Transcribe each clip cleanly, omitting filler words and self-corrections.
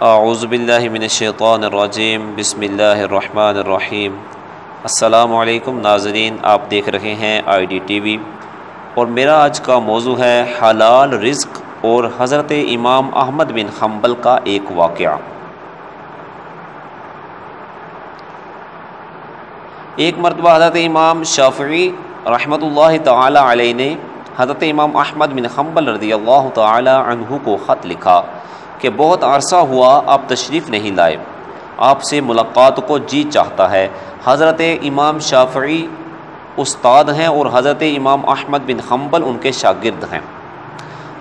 اعوذ باللہ من الشیطان الرجیم بسم اللہ الرحمن الرحیم۔ السلام علیکم ناظرین، آپ دیکھ رہے ہیں آئی ڈی ٹی وی، اور میرا آج کا موضوع ہے حلال رزق اور حضرت امام احمد بن حنبل کا ایک واقعہ۔ ایک مرتبہ حضرت امام شافعی رحمۃ اللہ تعالی علیہ نے حضرت امام احمد بن حنبل رضی اللہ تعالی عنہ کو خط لکھا کہ بہت عرصہ ہوا آپ تشریف نہیں لائے، آپ سے ملاقات کو جی چاہتا ہے۔ حضرت امام شافعی استاد ہیں اور حضرت امام احمد بن حنبل ان کے شاگرد ہیں۔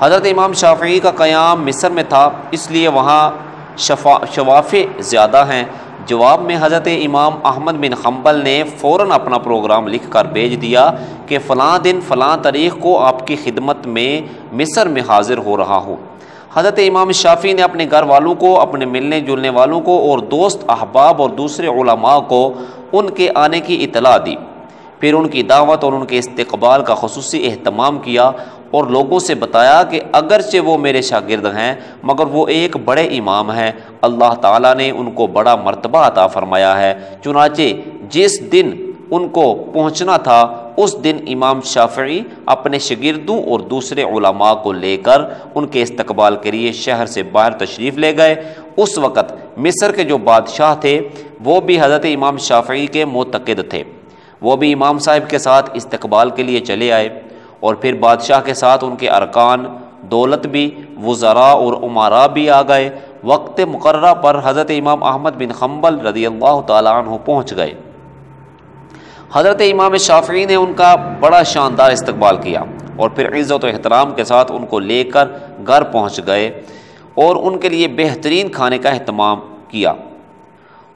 حضرت امام شافعی کا قیام مصر میں تھا، اس لیے وہاں شوافع زیادہ ہیں۔ جواب میں حضرت امام احمد بن حنبل نے فوراً اپنا پروگرام لکھ کر بھیج دیا کہ فلاں دن فلاں تاریخ کو آپ کی خدمت میں مصر میں حاضر ہو رہا ہوں۔ حضرت امام شافعی نے اپنے گھر والوں کو، اپنے ملنے جلنے والوں کو اور دوست احباب اور دوسرے علماء کو ان کے آنے کی اطلاع دی، پھر ان کی دعوت اور ان کے استقبال کا خصوصی اہتمام کیا اور لوگوں سے بتایا کہ اگرچہ وہ میرے شاگرد ہیں مگر وہ ایک بڑے امام ہیں، اللہ تعالیٰ نے ان کو بڑا مرتبہ عطا فرمایا ہے۔ چنانچہ جس دن ان کو پہنچنا تھا اس دن امام شافعی اپنے شاگردوں اور دوسرے علماء کو لے کر ان کے استقبال کے لیے شہر سے باہر تشریف لے گئے۔ اس وقت مصر کے جو بادشاہ تھے وہ بھی حضرت امام شافعی کے معتقد تھے، وہ بھی امام صاحب کے ساتھ استقبال کے لیے چلے آئے، اور پھر بادشاہ کے ساتھ ان کے ارکان دولت بھی، وزراء اور امراء بھی آ گئے۔ وقت مقررہ پر حضرت امام احمد بن حنبل رضی اللہ تعالیٰ عنہ پہنچ گئے۔ حضرت امام شافعی نے ان کا بڑا شاندار استقبال کیا اور پھر عزت و احترام کے ساتھ ان کو لے کر گھر پہنچ گئے اور ان کے لیے بہترین کھانے کا اہتمام کیا۔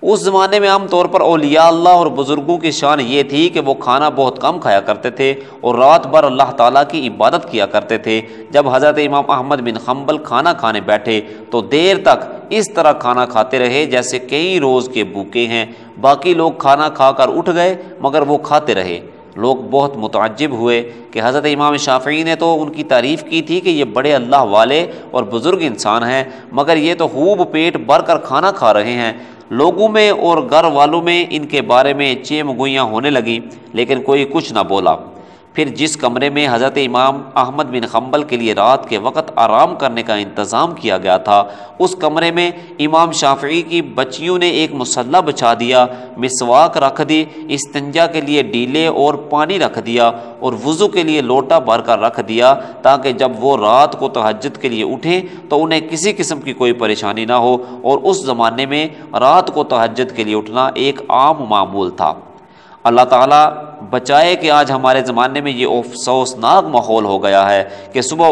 اس زمانے میں عام طور پر اولیاء اللہ اور بزرگوں کی شان یہ تھی کہ وہ کھانا بہت کم کھایا کرتے تھے اور رات بھر اللہ تعالیٰ کی عبادت کیا کرتے تھے۔ جب حضرت امام احمد بن حنبل کھانا کھانے بیٹھے تو دیر تک اس طرح کھانا کھاتے رہے جیسے کئی روز کے بھوکے ہیں۔ باقی لوگ کھانا کھا کر اٹھ گئے مگر وہ کھاتے رہے۔ لوگ بہت متعجب ہوئے کہ حضرت امام شافعی نے تو ان کی تعریف کی تھی کہ یہ بڑے اللہ والے اور بزرگ انسان ہیں، مگر یہ تو خوب پیٹ بھر کر کھانا کھا رہے ہیں۔ لوگوں میں اور گھر والوں میں ان کے بارے میں چیم گوئیاں ہونے لگیں، لیکن کوئی کچھ نہ بولا۔ پھر جس کمرے میں حضرت امام احمد بن حنبل کے لیے رات کے وقت آرام کرنے کا انتظام کیا گیا تھا، اس کمرے میں امام شافعی کی بچیوں نے ایک مصلی بچھا دیا، مسواک رکھ دی، استنجا کے لیے ڈیلے اور پانی رکھ دیا اور وضو کے لیے لوٹا بھر کر رکھ دیا تاکہ جب وہ رات کو تہجد کے لیے اٹھیں تو انہیں کسی قسم کی کوئی پریشانی نہ ہو، اور اس زمانے میں رات کو تہجد کے لیے اٹھنا ایک عام معمول تھا۔ اللہ تعالیٰ بچائے کہ آج ہمارے زمانے میں یہ افسوسناک ماحول ہو گیا ہے کہ صبح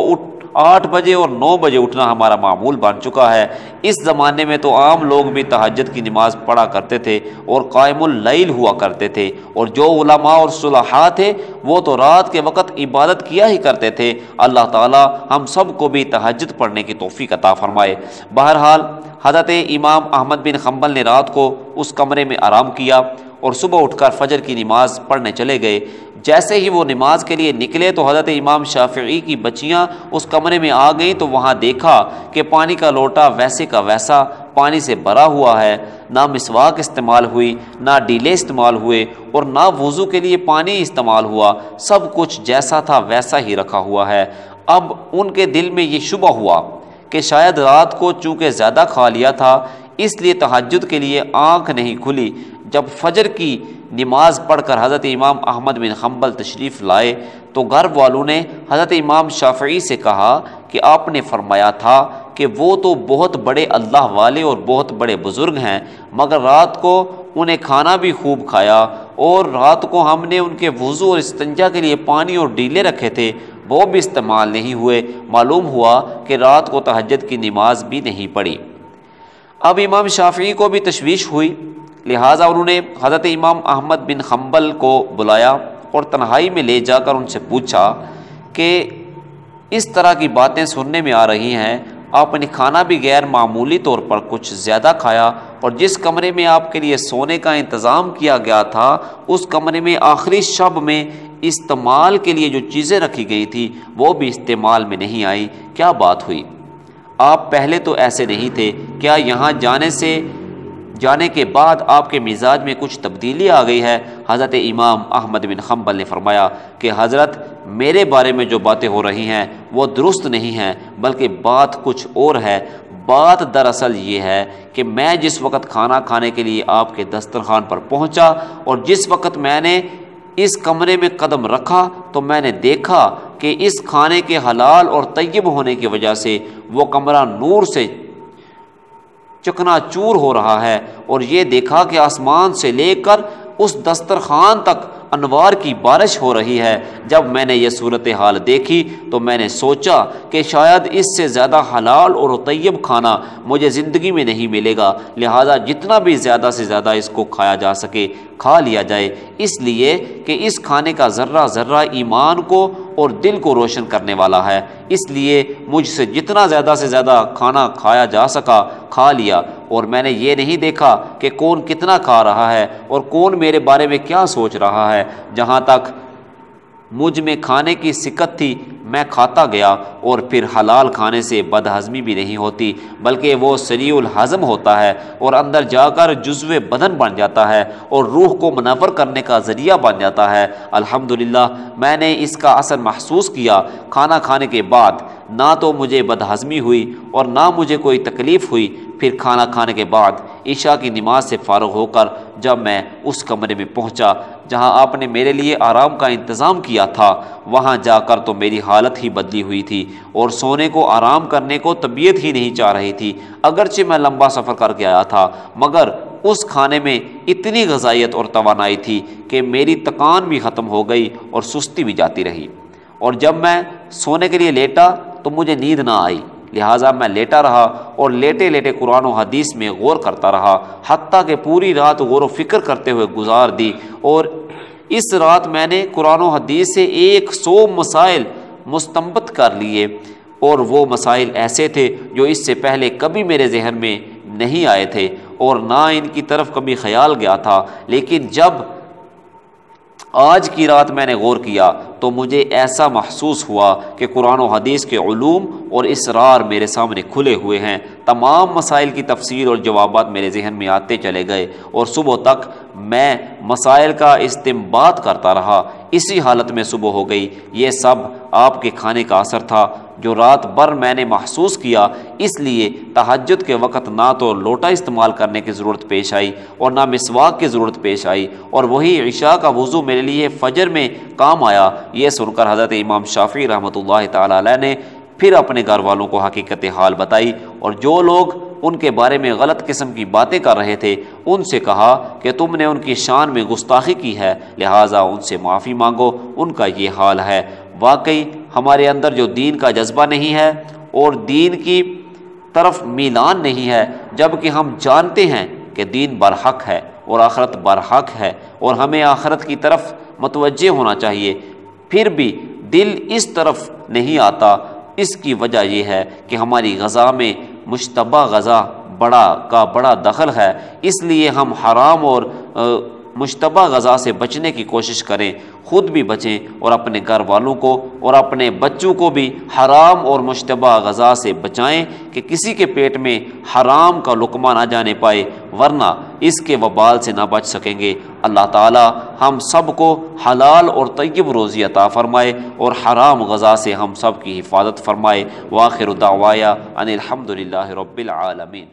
8 بجے اور 9 بجے اٹھنا ہمارا معمول بن چکا ہے۔ اس زمانے میں تو عام لوگ بھی تہجد کی نماز پڑھا کرتے تھے اور قائم اللیل ہوا کرتے تھے، اور جو علماء اور صلحاء تھے وہ تو رات کے وقت عبادت کیا ہی کرتے تھے۔ اللہ تعالیٰ ہم سب کو بھی تہجد پڑھنے کی توفیق عطا فرمائے۔ بہرحال حضرت امام احمد بن حنبل نے رات کو اس کمرے میں آرام کیا اور صبح اٹھ کر فجر کی نماز پڑھنے چلے گئے۔ جیسے ہی وہ نماز کے لیے نکلے تو حضرت امام شافعی کی بچیاں اس کمرے میں آ گئیں تو وہاں دیکھا کہ پانی کا لوٹا ویسے کا ویسا پانی سے بھرا ہوا ہے، نہ مسواک استعمال ہوئی، نہ ڈیلے استعمال ہوئے اور نہ وضو کے لیے پانی استعمال ہوا، سب کچھ جیسا تھا ویسا ہی رکھا ہوا ہے۔ اب ان کے دل میں یہ شبہ ہوا کہ شاید رات کو چونکہ زیادہ کھا لیا تھا اس لیے تہجد کے لیے آنکھ نہیں کھلی۔ جب فجر کی نماز پڑھ کر حضرت امام احمد بن حنبل تشریف لائے تو گھر والوں نے حضرت امام شافعی سے کہا کہ آپ نے فرمایا تھا کہ وہ تو بہت بڑے اللہ والے اور بہت بڑے بزرگ ہیں، مگر رات کو انہیں کھانا بھی خوب کھایا اور رات کو ہم نے ان کے وضو اور استنجا کے لیے پانی اور ڈیلے رکھے تھے، وہ بھی استعمال نہیں ہوئے۔ معلوم ہوا کہ رات کو تہجد کی نماز بھی نہیں پڑھی۔ اب امام شافعی کو بھی تشویش ہوئی، لہٰذا انہوں نے حضرت امام احمد بن حنبل کو بلایا اور تنہائی میں لے جا کر ان سے پوچھا کہ اس طرح کی باتیں سننے میں آ رہی ہیں، آپ نے کھانا بھی غیر معمولی طور پر کچھ زیادہ کھایا، اور جس کمرے میں آپ کے لیے سونے کا انتظام کیا گیا تھا اس کمرے میں آخری شب میں استعمال کے لیے جو چیزیں رکھی گئی تھی وہ بھی استعمال میں نہیں آئی، کیا بات ہوئی؟ آپ پہلے تو ایسے نہیں تھے، کیا یہاں جانے کے بعد آپ کے مزاج میں کچھ تبدیلی آ گئی ہے؟ حضرت امام احمد بن حنبل نے فرمایا کہ حضرت میرے بارے میں جو باتیں ہو رہی ہیں وہ درست نہیں ہیں، بلکہ بات کچھ اور ہے۔ بات دراصل یہ ہے کہ میں جس وقت کھانا کھانے کے لیے آپ کے دسترخوان پر پہنچا اور جس وقت میں نے اس کمرے میں قدم رکھا تو میں نے دیکھا کہ اس کھانے کے حلال اور طیب ہونے کی وجہ سے وہ کمرہ نور سے چکنا چور ہو رہا ہے، اور یہ دیکھا کہ آسمان سے لے کر اس دسترخوان تک انوار کی بارش ہو رہی ہے۔ جب میں نے یہ صورتحال دیکھی تو میں نے سوچا کہ شاید اس سے زیادہ حلال اور طیب کھانا مجھے زندگی میں نہیں ملے گا، لہذا جتنا بھی زیادہ سے زیادہ اس کو کھایا جا سکے کھا لیا جائے، اس لیے کہ اس کھانے کا ذرہ ذرہ ایمان کو اور دل کو روشن کرنے والا ہے۔ اس لیے مجھ سے جتنا زیادہ سے زیادہ کھانا کھایا جا سکا کھا لیا، اور میں نے یہ نہیں دیکھا کہ کون کتنا کھا رہا ہے اور کون میرے بارے میں کیا سوچ رہا ہے۔ جہاں تک مجھ میں کھانے کی سکت تھی میں کھاتا گیا، اور پھر حلال کھانے سے بد ہضمی بھی نہیں ہوتی بلکہ وہ سریع الہضم ہوتا ہے اور اندر جا کر جزو بدن بن جاتا ہے اور روح کو منور کرنے کا ذریعہ بن جاتا ہے۔ الحمدللہ میں نے اس کا اثر محسوس کیا۔ کھانا کھانے کے بعد نہ تو مجھے بد ہضمی ہوئی اور نہ مجھے کوئی تکلیف ہوئی۔ پھر کھانا کھانے کے بعد عشاء کی نماز سے فارغ ہو کر جب میں اس کمرے میں پہنچا جہاں آپ نے میرے لیے آرام کا انتظام کیا تھا، وہاں جا کر تو میری حالت ہی بدلی ہوئی تھی اور سونے کو آرام کرنے کو طبیعت ہی نہیں چاہ رہی تھی۔ اگرچہ میں لمبا سفر کر کے آیا تھا مگر اس کھانے میں اتنی غذائیت اور توانائی تھی کہ میری تکان بھی ختم ہو گئی اور سستی بھی جاتی رہی، اور جب میں سونے کے لیے لیٹا تو مجھے نیند نہ آئی، لہٰذا میں لیٹا رہا اور لیٹے لیٹے قرآن و حدیث میں غور کرتا رہا، حتیٰ کہ پوری رات غور و فکر کرتے ہوئے گزار دی، اور اس رات میں نے قرآن و حدیث سے 100 مسائل مستنبط کر لیے، اور وہ مسائل ایسے تھے جو اس سے پہلے کبھی میرے ذہن میں نہیں آئے تھے اور نہ ان کی طرف کبھی خیال گیا تھا، لیکن جب آج کی رات میں نے غور کیا تو مجھے ایسا محسوس ہوا کہ قرآن و حدیث کے علوم اور اسرار میرے سامنے کھلے ہوئے ہیں۔ تمام مسائل کی تفسیر اور جوابات میرے ذہن میں آتے چلے گئے، اور صبح تک میں مسائل کا استنباط کرتا رہا۔ اسی حالت میں صبح ہو گئی۔ یہ سب آپ کے کھانے کا اثر تھا جو رات بھر میں نے محسوس کیا، اس لیے تہجد کے وقت نہ تو لوٹا استعمال کرنے کی ضرورت پیش آئی اور نہ مسواک کی ضرورت پیش آئی، اور وہی عشاء کا وضو میرے لیے فجر میں کام آیا۔ یہ سن کر حضرت امام شافعی رحمۃ اللہ تعالی علیہ نے پھر اپنے گھر والوں کو حقیقت حال بتائی، اور جو لوگ ان کے بارے میں غلط قسم کی باتیں کر رہے تھے ان سے کہا کہ تم نے ان کی شان میں گستاخی کی ہے، لہٰذا ان سے معافی مانگو، ان کا یہ حال ہے۔ واقعی ہمارے اندر جو دین کا جذبہ نہیں ہے اور دین کی طرف میلان نہیں ہے، جبکہ ہم جانتے ہیں کہ دین برحق ہے اور آخرت برحق ہے اور ہمیں آخرت کی طرف متوجہ ہونا چاہیے، پھر بھی دل اس طرف نہیں آتا۔ اس کی وجہ یہ ہے کہ ہماری غذا میں مشتبہ غذا بڑا دخل ہے، اس لیے ہم حرام اور مشتبہ غذا سے بچنے کی کوشش کریں، خود بھی بچیں اور اپنے گھر والوں کو اور اپنے بچوں کو بھی حرام اور مشتبہ غذا سے بچائیں کہ کسی کے پیٹ میں حرام کا لقمہ نہ جانے پائے، ورنہ اس کے وبال سے نہ بچ سکیں گے۔ اللہ تعالی ہم سب کو حلال اور طیب روزی عطا فرمائے اور حرام غذا سے ہم سب کی حفاظت فرمائے۔ وآخر دعوایا ان الحمد للہ رب العالمین۔